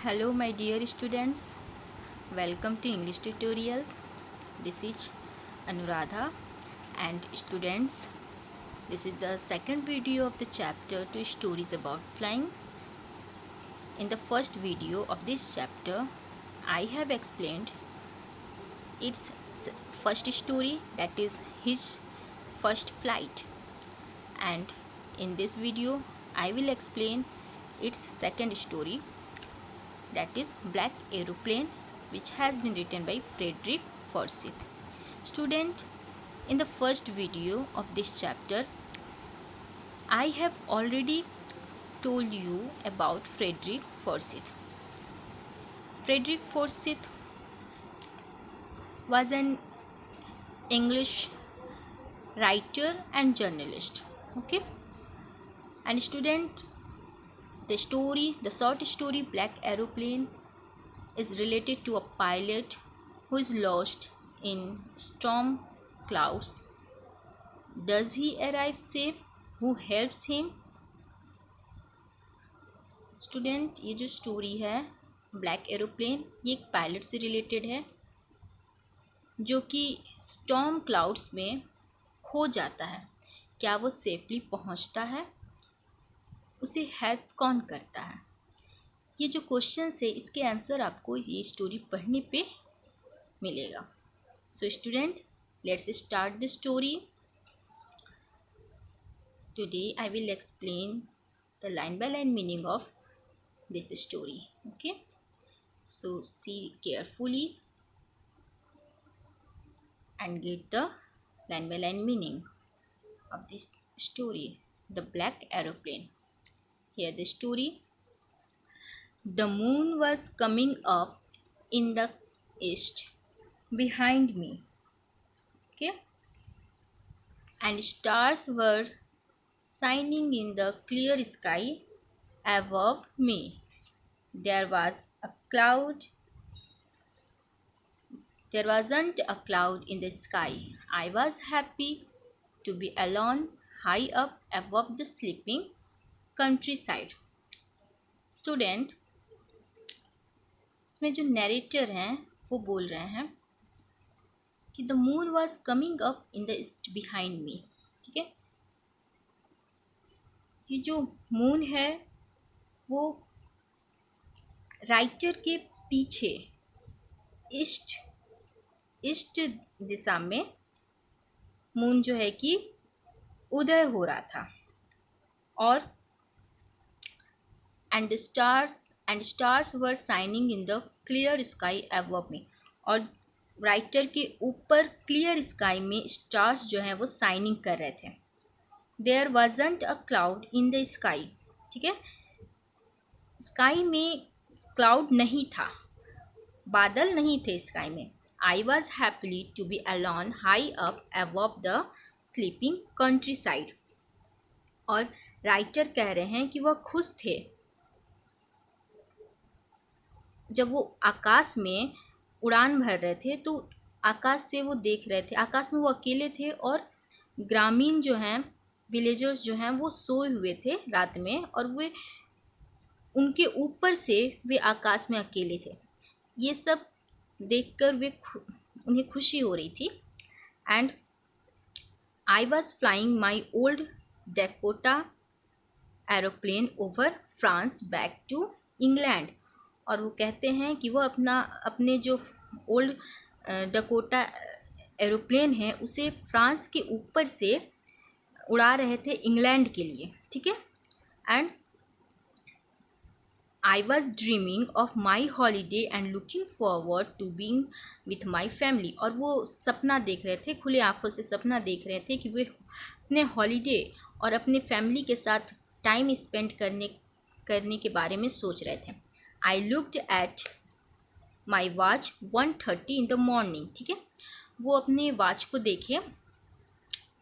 Hello my dear students, welcome to English tutorials. This is Anuradha and students, this is the second video of the chapter 2 stories about flying. In the first video of this chapter, I have explained its first story, that is his first flight, and in this video I will explain its second story, that is Black Aeroplane, which has been written by Frederick Forsyth. Student, in the first video of this chapter, I have already told you about Frederick Forsyth. Frederick Forsyth was an English writer and journalist. Okay, and student, the short story Black Aeroplane is related to a pilot who is lost in storm clouds. Does he arrive safe? Who helps him? Student, ये जो story है black aeroplane, ये एक pilot से related है जो कि storm clouds में खो जाता है. क्या वो सेफली पहुंचता है? उसे हेल्प कौन करता है? ये जो क्वेश्चन है इसके आंसर आपको ये स्टोरी पढ़ने पे मिलेगा. So student, let's start the story. Today I will explain the line by line meaning of this story. Okay, so see carefully and get the line by line meaning of this story, the Black Aeroplane. Here the story: the moon was coming up in the east behind me. Okay, and stars were shining in the clear sky above me. There wasn't a cloud in the sky. I was happy to be alone high up above the sleeping countryside. Student, इसमें जो narrator हैं वो बोल रहे हैं कि the moon was coming up in the east behind me. ठीक है, ये जो मून है वो राइटर के पीछे ईस्ट दिशा में मून जो है कि उदय हो रहा था. और and stars were shining in the clear sky above मी. और राइटर के ऊपर क्लियर स्काई में स्टार्स जो हैं वो शाइनिंग कर रहे थे. There wasn't a cloud in the sky. ठीक है, स्काई में क्लाउड नहीं था, बादल नहीं थे स्काई में. I was happily to be alone high up above the sleeping country side. और राइटर कह रहे हैं कि वह खुश थे जब वो आकाश में उड़ान भर रहे थे, तो आकाश से वो देख रहे थे. आकाश में वो अकेले थे और ग्रामीण जो हैं, विलेजर्स जो हैं, वो सोए हुए थे रात में, और वे उनके ऊपर से वे आकाश में अकेले थे. ये सब देखकर उन्हें खुशी हो रही थी. And I was flying my old Dakota aeroplane over France back to England. और वो कहते हैं कि वो अपने जो ओल्ड डकोटा एरोप्लेन है उसे फ्रांस के ऊपर से उड़ा रहे थे इंग्लैंड के लिए. ठीक है, and I was dreaming of my holiday and looking forward to being with my family. और वो सपना देख रहे थे, खुले आँखों से सपना देख रहे थे कि वे अपने हॉलीडे और अपने फैमिली के साथ टाइम स्पेंड करने के बारे में सोच रहे थे. I looked at my watch 1:30 in the morning. ठीक है, वो अपने वॉच को देखे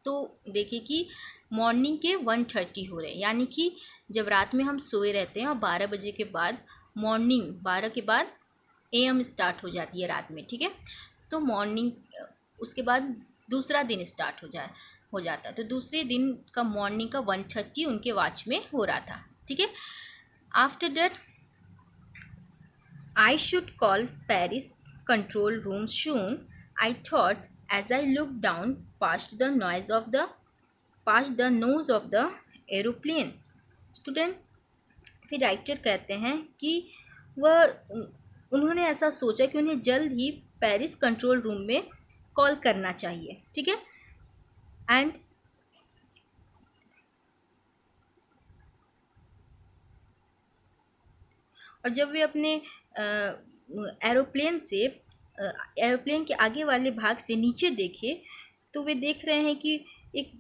तो देखे कि मॉर्निंग के 1:30 हो रहे हैं, यानी कि जब रात में हम सोए रहते हैं और 12 बजे के बाद मॉर्निंग 12 के बाद AM स्टार्ट हो जाती है रात में. ठीक है, तो मॉर्निंग उसके बाद दूसरा दिन स्टार्ट हो जाता है. तो दूसरे दिन का मॉर्निंग का 1:30 उनके वॉच में हो रहा था. ठीक है, after that I should call Paris control room soon, I thought as I looked down past the nose of the aeroplane. Student, फिर राइटर कहते हैं कि वह उन्होंने ऐसा सोचा कि उन्हें जल्द ही पेरिस कंट्रोल रूम में कॉल करना चाहिए. ठीक है. एंड और जब वे अपने एरोप्लेन के आगे वाले भाग से नीचे देखे तो वे देख रहे हैं कि एक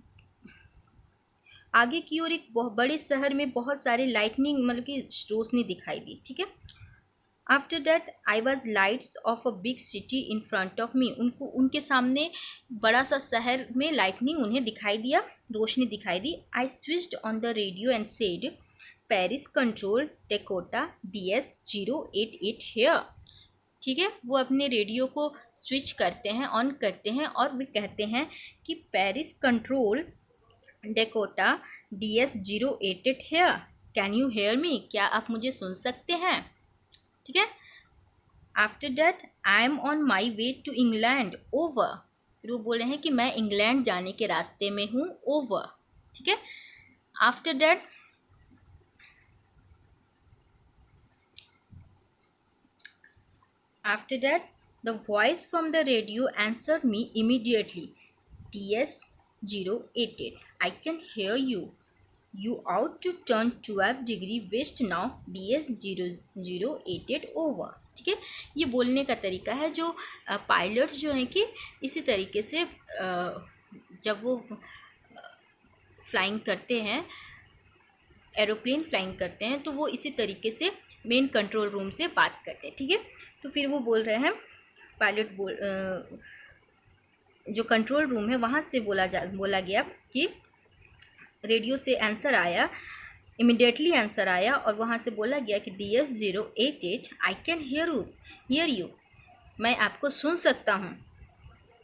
आगे की ओर एक बहुत बड़े शहर में बहुत सारे लाइटनिंग मतलब कि रोशनी दिखाई दी. ठीक है. After that I was lights of a big city in front of me. उनके सामने बड़ा सा शहर में लाइटनिंग उन्हें दिखाई दिया, रोशनी दिखाई दी. I switched on the radio and said Paris control Dakota DS088 here. ठीक है. वो अपने रेडियो को स्विच करते हैं, ऑन करते हैं और वे कहते हैं कि Paris control Dakota DS088 here. Can you hear me? क्या आप मुझे सुन सकते हैं? ठीक है. After that I am on my way to England over. फिर वो बोल रहे हैं कि मैं इंग्लैंड जाने के रास्ते में हूँ. ओवर. ठीक है. After that the voice from the radio answered me immediately. DS088 I can hear you. You ought to turn 12 degree west now. DS088 over. ठीक है. ये बोलने का तरीका है जो पायलट्स जो हैं कि इसी तरीके से जब वो फ्लाइंग करते हैं, एरोप्लेन फ्लाइंग करते हैं, तो वो इसी तरीके से मेन कंट्रोल रूम से बात करते हैं. ठीक है. तो फिर वो बोल रहे हैं, पायलट जो कंट्रोल रूम है वहाँ से बोला गया कि रेडियो से आंसर आया, इमिडिएटली आंसर आया और वहाँ से बोला गया कि DS088 I can hear you. मैं आपको सुन सकता हूँ.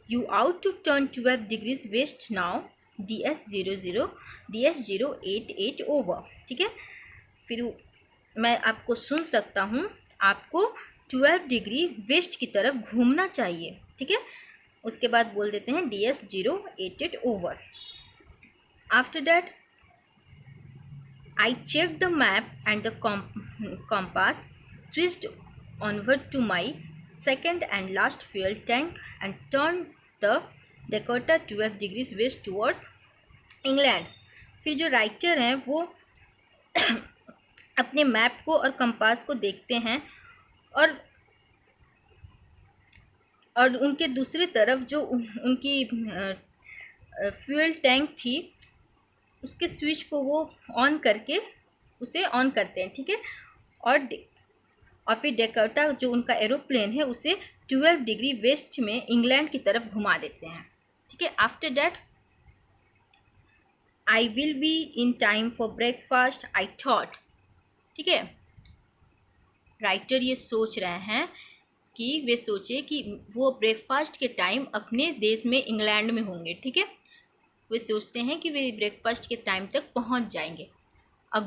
You ought to turn 12 degrees west now. DS088 over. ठीक है. फिर मैं आपको सुन सकता हूँ, आपको 12 डिग्री वेस्ट की तरफ घूमना चाहिए. ठीक है. उसके बाद बोल देते हैं DS088 over. After that I check the map and the compass, switched onward to my second and last fuel tank and turned the Dakota 12 degrees west towards England. फिर जो राइटर हैं वो अपने मैप को और कंपास को देखते हैं और उनके दूसरी तरफ जो उनकी फ्यूल टैंक थी उसके स्विच को वो ऑन करके उसे ऑन करते हैं. ठीक है. और फिर डेकोटा जो उनका एरोप्लेन है उसे 12 डिग्री वेस्ट में इंग्लैंड की तरफ घुमा देते हैं. ठीक है. After that I will be in time for breakfast I thought. ठीक है. राइटर ये सोच रहे हैं कि वे सोचे कि वो ब्रेकफास्ट के टाइम अपने देश में इंग्लैंड में होंगे. ठीक है. वे सोचते हैं कि वे ब्रेकफास्ट के टाइम तक पहुंच जाएंगे. A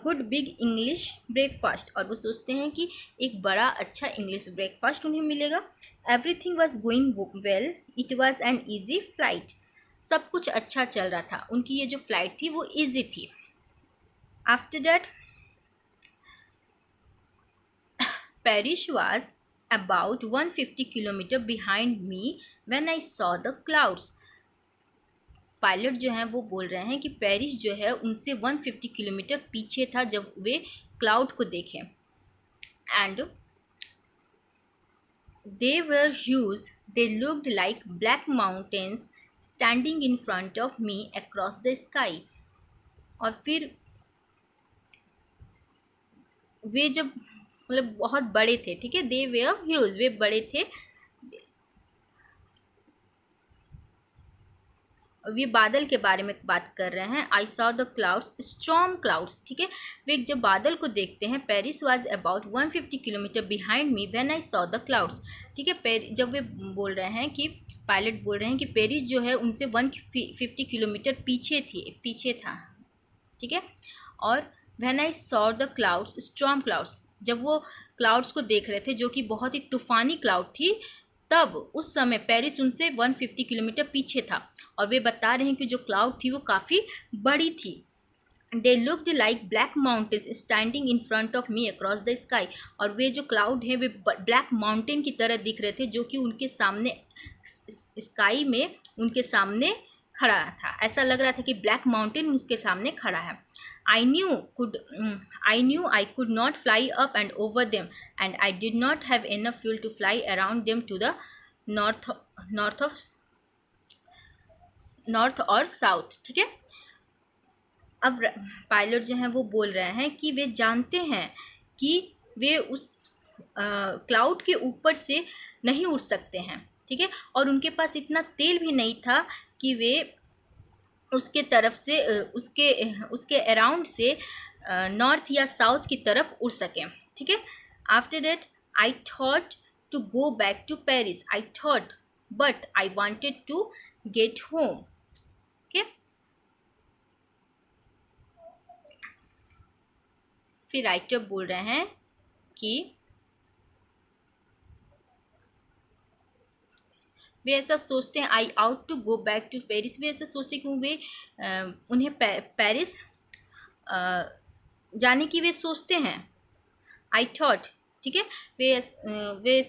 good big English breakfast. और वो सोचते हैं कि एक बड़ा अच्छा इंग्लिश ब्रेकफास्ट उन्हें मिलेगा. Everything was going well. It was an easy flight. सब कुछ अच्छा चल रहा था. उनकी ये जो फ्लाइट थी वो ईजी थी. After that Paris was about 150 kilometer behind me when I saw the clouds. Pilot जो हैं वो बोल रहे हैं कि पेरिस जो है उनसे 150 किलोमीटर पीछे था जब वे क्लाउड को देखें. And they were huge. They looked like black mountains standing in front of me across the sky. और फिर वे जब मतलब बहुत बड़े थे. ठीक है. दे वेयर ह्यूज. वे बड़े थे. वे बादल के बारे में बात कर रहे हैं. I saw the clouds, strong clouds. ठीक है. वे जब बादल को देखते हैं, Paris was about 150 kilometre behind me when I saw the clouds. ठीक है. जब वे बोल रहे हैं कि पायलट बोल रहे हैं कि पेरिस जो है उनसे 150 किलोमीटर पीछे था. ठीक है. और when I saw the clouds storm clouds, जब वो क्लाउड्स को देख रहे थे जो कि बहुत ही तूफानी क्लाउड थी, तब उस समय पेरिस उनसे 150 किलोमीटर पीछे था और वे बता रहे हैं कि जो क्लाउड थी वो काफ़ी बड़ी थी। They looked like black mountains standing in front of me across the sky, और वे जो क्लाउड हैं वे ब्लैक माउंटेन की तरह दिख रहे थे जो कि उनके सामने स्काई में उनके सामने खड़ा था। ऐसा लग रहा था कि ब्लैक माउंटेन उसके सामने खड़ा है। I knew could I knew I could not fly up and over them, and I did not have enough fuel to fly around them to the north north of north और south. ठीक है, अब pilot जो हैं वो बोल रहे हैं कि वे जानते हैं कि वे उस क्लाउड के ऊपर से नहीं उड़ सकते हैं। ठीक है, और उनके पास इतना तेल भी नहीं था कि वे उसके तरफ से उसके अराउंड से नॉर्थ या साउथ की तरफ उड़ सकें। ठीक है, after that I thought to go back to Paris, I thought but I wanted to get home. Okay, फिर राइटर बोल रहे हैं कि वे ऐसा सोचते हैं, I ought to go back to Paris, वे ऐसा सोचते हैं कि वे उन्हें पेरिस जाने की वे सोचते हैं। आई थॉट, ठीक है, वे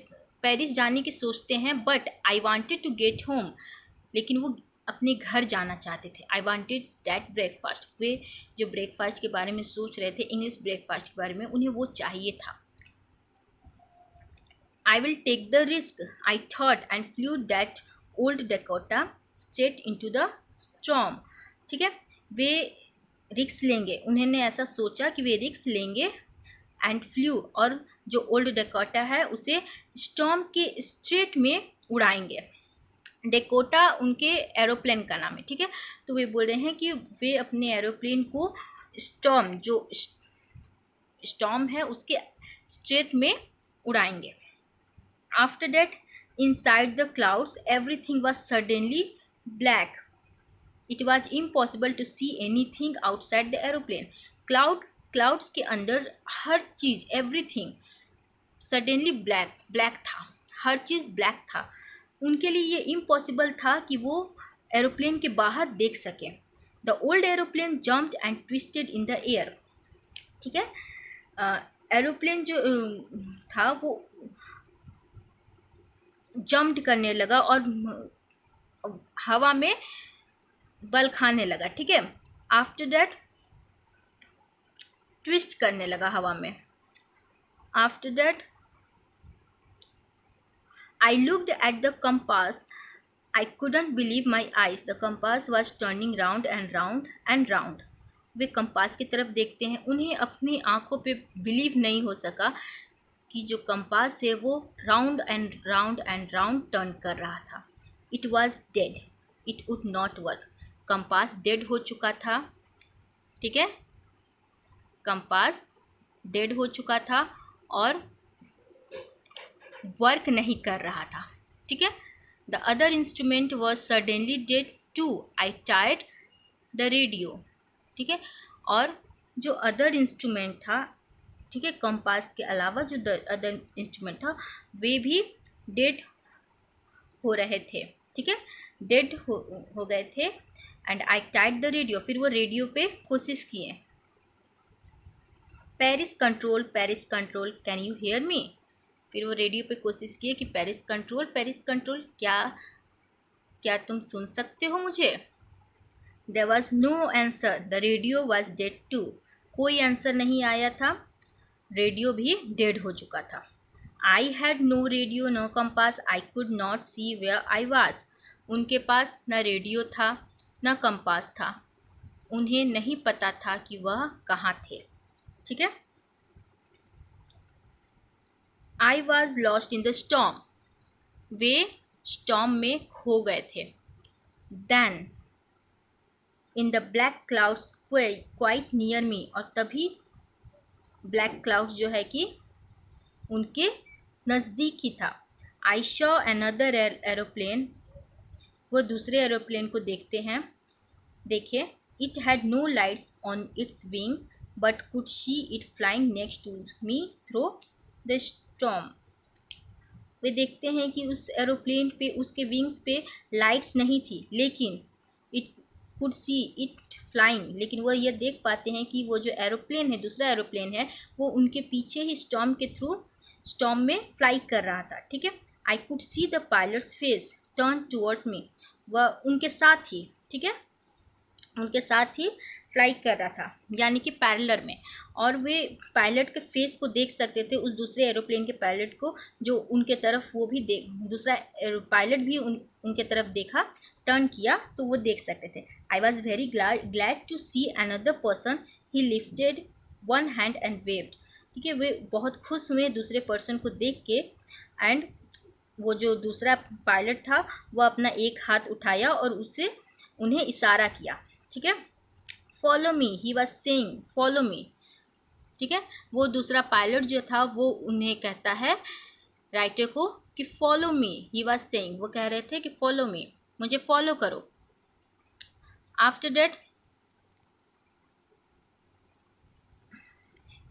पेरिस जाने की सोचते हैं, but I wanted to get home, लेकिन वो अपने घर जाना चाहते थे। आई वांटेड दैट ब्रेकफास्ट, वे जो ब्रेकफास्ट के बारे में सोच रहे थे, इंग्लिश ब्रेकफास्ट के बारे में, उन्हें वो चाहिए था। I will take the risk, I thought, and flew that old Dakota straight into the storm. ठीक है, वे रिक्स लेंगे, उन्होंने ऐसा सोचा कि वे रिक्स लेंगे, एंड फ्लू, और जो ओल्ड डेकोटा है उसे स्टॉर्म के स्ट्रेट में उड़ाएंगे। डेकोटा उनके एरोप्लेन का नाम है। ठीक है, तो वे बोल रहे हैं कि वे अपने एरोप्लेन को स्टॉर्म, जो स्टॉर्म है उसके स्ट्रेट में उड़ाएंगे। After that, inside the clouds, everything was suddenly black. It was impossible to see anything outside the aeroplane. Clouds के अंदर हर चीज़, everything suddenly black था, हर चीज़ black था। उनके लिए ये impossible था कि वो एरोप्लेन के बाहर देख सकें। The old aeroplane jumped and twisted in the air. ठीक है, एरोप्लेन जो था वो जम्प्ड करने लगा और हवा में बल खाने लगा। ठीक है, आफ्टर दैट ट्विस्ट करने लगा हवा में। After that I looked at the compass, I couldn't believe my eyes, the compass was turning round and round and round. Way compass की तरफ देखते हैं, उन्हें अपनी आंखों पे बिलीव नहीं हो सका कि जो कंपास है वो round and round and round turn कर रहा था। It was dead, it would not work. Compass dead हो चुका था। ठीक है, कंपास डेड हो चुका था और वर्क नहीं कर रहा था। ठीक है, the other instrument was suddenly dead too, I tried the radio. ठीक है, और जो अदर इंस्ट्रूमेंट था, ठीक है, कंपास के अलावा जो अदर इंस्ट्रूमेंट था वे भी डेड हो रहे थे। ठीक है, डेड हो गए थे। And I tied the radio, फिर वो रेडियो पे कोशिश किए। Paris control can you hear मी, फिर वो रेडियो पे कोशिश किए कि पेरिस कंट्रोल, क्या तुम सुन सकते हो मुझे। There was no answer, the radio was dead too, कोई आंसर नहीं आया था, रेडियो भी डेड हो चुका था। I had no radio no compass, I could not see where I was, उनके पास न रेडियो था न कंपास था, उन्हें नहीं पता था कि वह कहाँ थे। ठीक है, I was lost in the storm, वे स्टॉर्म में खो गए थे। Then in the black clouds quite near me, और तभी ब्लैक क्लाउड्स जो है कि उनके नज़दीक ही था। आई शॉ अनदर एरोप्लेन, वो दूसरे एरोप्लेन को देखते हैं, देखिए, it had no lights on its wing, but could see it flying next to me through the storm. वे देखते हैं कि उस एरोप्लेन पे उसके विंग्स पे लाइट्स नहीं थी, लेकिन it could see it flying, लेकिन वह यह देख पाते हैं कि वो जो एरोप्लेन है, दूसरा एरोप्लेन है, वो उनके पीछे ही स्टॉर्म में फ्लाई कर रहा था। ठीक है, I could see the pilots face turn towards me, वह उनके साथ ही, ठीक है, उनके साथ ही फ्लाई कर रहा था, यानी कि पैरेलर में, और वे पायलट के फेस को देख सकते थे, उस दूसरे एरोप्लेन के पायलट को जो उनके तरफ, वो भी देख, दूसरा पायलट भी उनके तरफ देखा, टर्न किया तो वो देख सकते थे। I was very glad to see another person, he lifted one hand and waved. ठीक है, वे बहुत खुश हुए दूसरे पर्सन को देख के, एंड वो जो दूसरा पायलट था वह अपना एक हाथ उठाया और उसे उन्हें इशारा किया। ठीक है, follow me, he was saying follow me. ठीक है, वो दूसरा पायलट जो था वो उन्हें कहता है, राइटर को, कि follow me, he was saying, वो कह रहे थे कि फॉलो मी, मुझे फॉलो करो। After that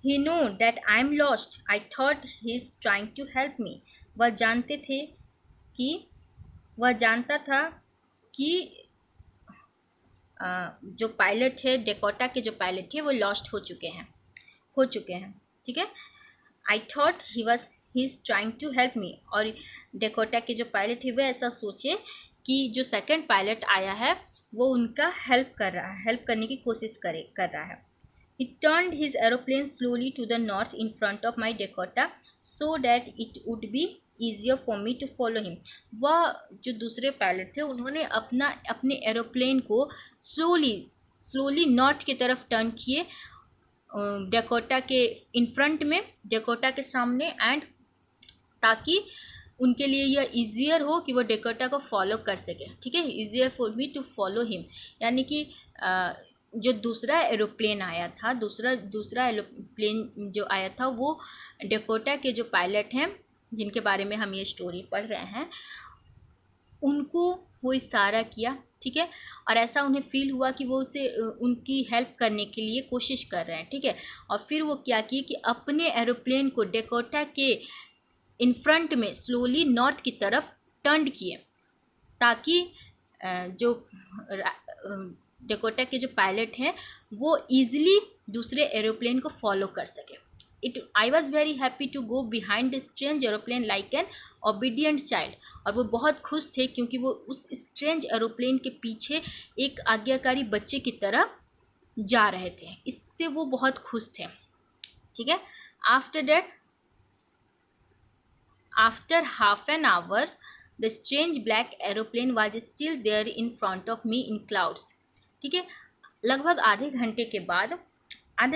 he know that I am lost, I thought he is trying to help me. वह जानता था कि जो पायलट है, डेकोटा के जो पायलट थे वो लॉस्ट हो चुके हैं। ठीक है, I thought he is trying to help me, और डेकोटा के जो पायलट है वह ऐसा सोचे कि जो सेकंड पायलट आया है वो उनका हेल्प करने की कोशिश कर रहा है। He turned his aeroplane slowly to the north in front of my Dakota so that it would be easier for me to follow him. वह जो दूसरे पायलट थे उन्होंने अपने एरोप्लेन को स्लोली नॉर्थ की तरफ टर्न किए, डेकोटा के इन फ्रंट में, डेकोटा के सामने, एंड ताकि उनके लिए यह ईजियर हो कि वो डेकोटा को फॉलो कर सके। ठीक है, easier for me to follow him, यानी कि जो दूसरा एरोप्लेन आया था, दूसरा एरोप्लेन जो आया था वो डेकोटा के जो पायलट हैं, जिनके बारे में हम ये स्टोरी पढ़ रहे हैं, उनको वो इशारा किया। ठीक है, और ऐसा उन्हें फील हुआ कि वो उसे उनकी हेल्प करने के लिए कोशिश कर रहे हैं। ठीक है, और फिर वो क्या किए कि अपने एरोप्लेन को डेकोटा के इन फ्रंट में स्लोली नॉर्थ की तरफ टर्न किए, ताकि जो डेकोटा के जो पायलट हैं वो ईजिली दूसरे एरोप्लेन को फॉलो कर सके। I was very happy to go behind the strange aeroplane like an obedient child, और वो बहुत खुश थे क्योंकि वो उस स्ट्रेंज एरोप्लेन के पीछे एक आज्ञाकारी बच्चे की तरह जा रहे थे, इससे वो बहुत खुश थे। ठीक है, after half an hour the strange black aeroplane was still there in front of me in clouds. ठीक है, लगभग आधे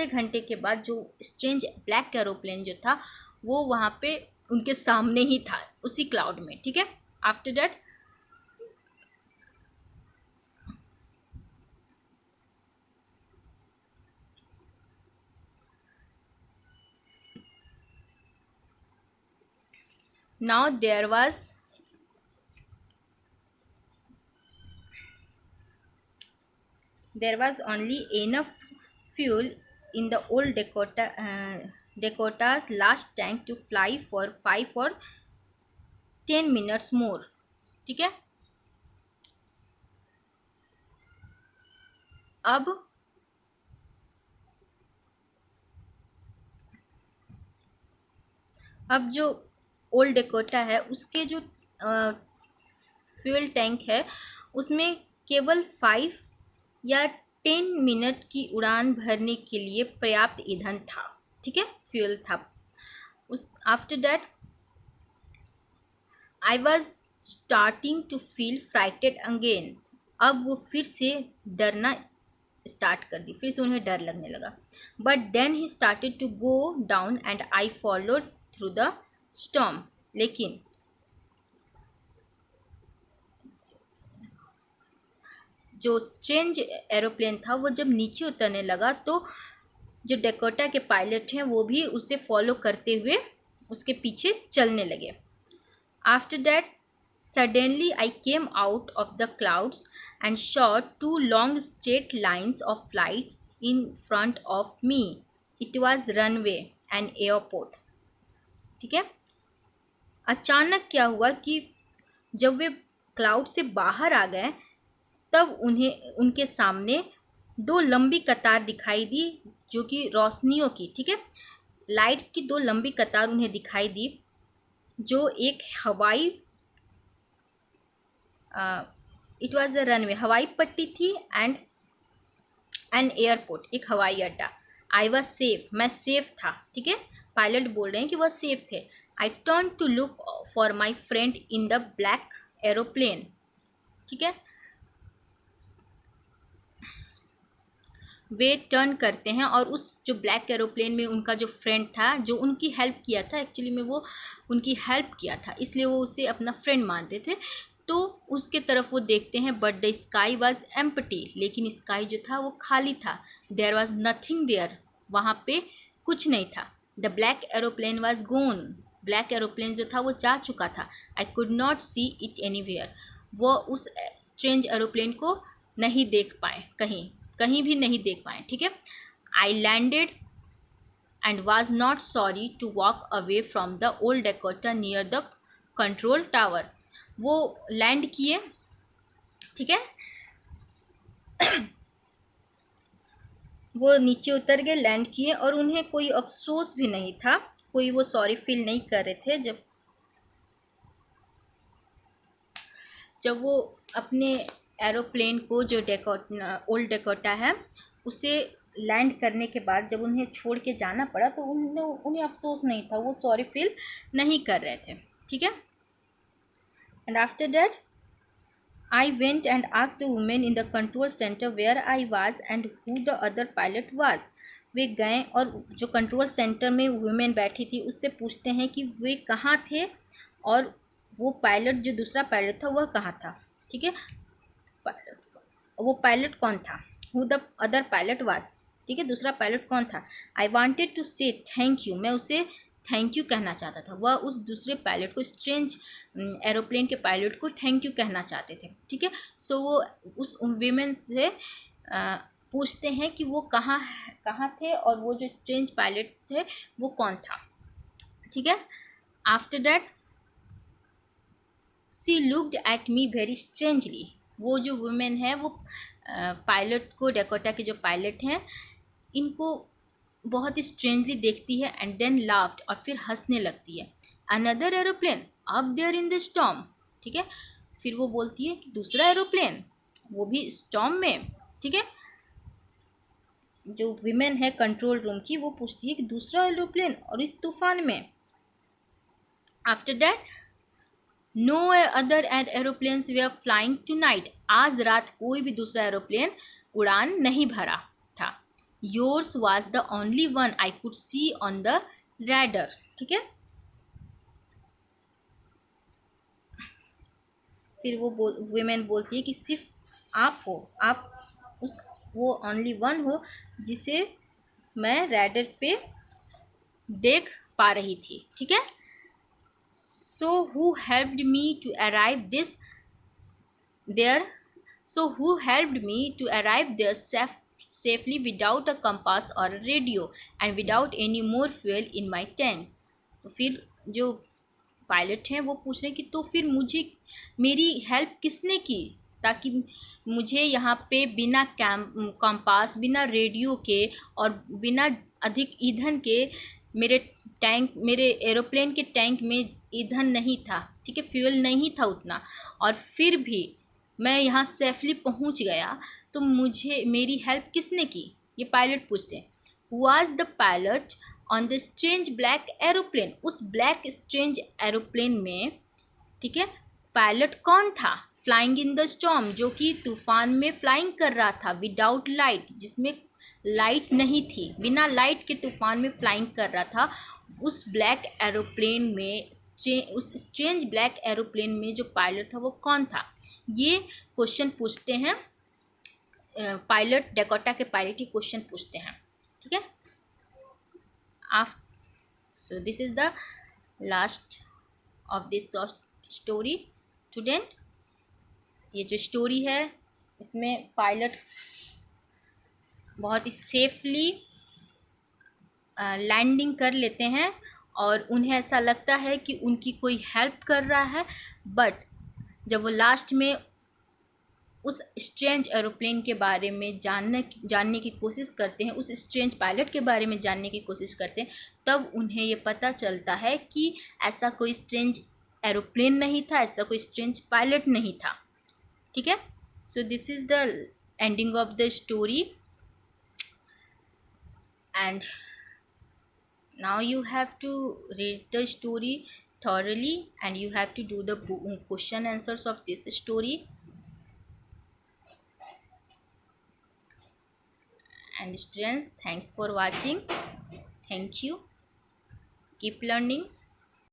घंटे के बाद जो स्ट्रेंज ब्लैक एरोप्लेन जो था वो वहाँ पे उनके सामने ही था, उसी क्लाउड में। ठीक है, after that now there was only enough fuel in the old Dakota's last tank to fly for 5 or 10 minutes more. ठीक है, अब जो ओल्ड डेकोटा है उसके जो फ्यूल टैंक है उसमें केवल 5 या 10 मिनट की उड़ान भरने के लिए पर्याप्त ईंधन था। ठीक है, फ्यूल था। उस after that I was starting to feel frightened again, अब वो फिर से डरना स्टार्ट कर दी, फिर से उन्हें डर लगने लगा। But then he started to go down and I followed through the storm, लेकिन जो स्ट्रेंज एरोप्लेन था वो जब नीचे उतरने लगा तो जो डेकोटा के पायलट हैं वो भी उसे फॉलो करते हुए उसके पीछे चलने लगे। After that suddenly I came out of the clouds and saw 2 long straight lines of lights in front of me. It was runway and airport. ठीक है, अचानक क्या हुआ कि जब वे क्लाउड से बाहर आ गए तब उन्हें उनके सामने दो लंबी कतार दिखाई दी, जो कि रोशनियों की, ठीक है, लाइट्स की दो लंबी कतार उन्हें दिखाई दी, जो एक हवाई इट वॉज अ रनवे, हवाई पट्टी थी, एंड एन एयरपोर्ट, एक हवाई अड्डा। आई वॉज सेफ, मैं सेफ था। ठीक है, पायलट बोल रहे हैं कि वह सेफ थे। I turn to look for my friend in the black aeroplane. ठीक है, वे टर्न करते हैं और उस जो ब्लैक एरोप्लेन में उनका जो फ्रेंड था, जो उनकी हेल्प किया था, एक्चुअली में वो उनकी हेल्प किया था, इसलिए वो उसे अपना फ्रेंड मानते थे, तो उसके तरफ वो देखते हैं। But the sky was empty, लेकिन स्काई जो था वो खाली था। देयर वॉज नथिंग देयर, वहाँ पे कुछ नहीं था। The black aeroplane was gone, black aeroplane जो था वो जा चुका था। I could not see it anywhere, वो उस स्ट्रेंज एरोप्लेन को नहीं देख पाए, कहीं कहीं भी नहीं देख पाए। ठीक है, I landed and was not sorry to walk away from the old Dakota near the control tower. वो लैंड किए, ठीक है, वो नीचे उतर गए, लैंड किए, और उन्हें कोई अफसोस भी नहीं था, कोई वो सॉरी फील नहीं कर रहे थे। जब वो अपने एरोप्लेन को, जो ओल्ड डेकोटा है, उसे लैंड करने के बाद जब उन्हें छोड़ के जाना पड़ा तो उन्हें अफसोस नहीं था, वो सॉरी फील नहीं कर रहे थे। ठीक है, and after that I went and asked the women in the control centre where I was and who the other pilot was. वे गए और जो कंट्रोल सेंटर में वुमेन बैठी थी उससे पूछते हैं कि वे कहाँ थे और वो पायलट, जो दूसरा पायलट था, वह कहाँ था। ठीक है, वो पायलट कौन था, who the other pilot was. ठीक है, दूसरा पायलट कौन था। आई वॉन्टेड टू से थैंक यू, मैं उसे थैंक यू कहना चाहता था। वह उस दूसरे पायलट को, स्ट्रेंज एरोप्लेन के पायलट को थैंक यू कहना चाहते थे। ठीक है, सो वो उस वीमेन से पूछते हैं कि वो कहाँ कहाँ थे और वो जो स्ट्रेंज पायलट थे वो कौन था। ठीक है, after that she looked at me very strangely, वो जो वुमेन है वो पायलट को, डेकोटा के जो पायलट हैं, इनको बहुत ही स्ट्रेंजली देखती है, एंड देन लाफ्ड, और फिर हंसने लगती है। Another aeroplane up there in the storm. ठीक है, फिर वो बोलती है कि दूसरा एरोप्लेन, वो भी स्टॉर्म में। ठीक है, जो विमेन है कंट्रोल रूम की, वो पूछती है कि दूसरा एरोप्लेन और इस तूफान में। After that no other aeroplanes were flying tonight, आज रात कोई भी दूसरा एरोप्लेन उड़ान नहीं भरा था। Yours was the only one I could see on the radar. ठीक है, फिर वो वुमेन बोलती है कि सिर्फ आप हो, आप उस वो ओनली वन हो जिसे मैं रैडर पे देख पा रही थी। ठीक है, so who helped me to arrive this there so who helped me to arrive there safely without a compass or a radio and without any more fuel in my tanks। तो फिर जो पायलट हैं वो पूछ रहे हैं कि तो फिर मुझे, मेरी हेल्प किसने की, ताकि मुझे यहाँ पे बिना कंपास, बिना रेडियो के और बिना अधिक ईंधन के, मेरे एरोप्लेन के टैंक में ईंधन नहीं था। ठीक है, फ्यूल नहीं था उतना, और फिर भी मैं यहाँ सेफली पहुँच गया, तो मुझे, मेरी हेल्प किसने की, ये पायलट पूछते हैं। Was the pilot on the strange black aeroplane, उस ब्लैक स्ट्रेंज एरोप्लेन में, ठीक है, पायलट कौन था। फ्लाइंग इन द स्टॉर्म, जो कि तूफान में फ्लाइंग कर रहा था, विदाउट लाइट, जिसमें लाइट नहीं थी, बिना लाइट के तूफान में फ्लाइंग कर रहा था। उस ब्लैक एरोप्लेन में, उस स्ट्रेंज ब्लैक एरोप्लेन में जो पायलट था वो कौन था। ये क्वेश्चन पूछते हैं पायलट, डेकोटा के पायलट ही क्वेश्चन पूछते हैं। ठीक है, so this is the last of this short story student. ये जो स्टोरी है इसमें पायलट बहुत ही सेफली लैंडिंग कर लेते हैं और उन्हें ऐसा लगता है कि उनकी कोई हेल्प कर रहा है, बट जब वो लास्ट में उस स्ट्रेंज एरोप्लेन के बारे में जानने की कोशिश करते हैं, उस स्ट्रेंज पायलट के बारे में जानने की कोशिश करते हैं, तब उन्हें ये पता चलता है कि ऐसा कोई स्ट्रेंज एरोप्लेन नहीं था, ऐसा कोई स्ट्रेंज पायलट नहीं था। ठीक है, so this is the ending of the story and now you have to read the story thoroughly and you have to do the question answers of this story. And students, thanks for watching. Thank you. Keep learning.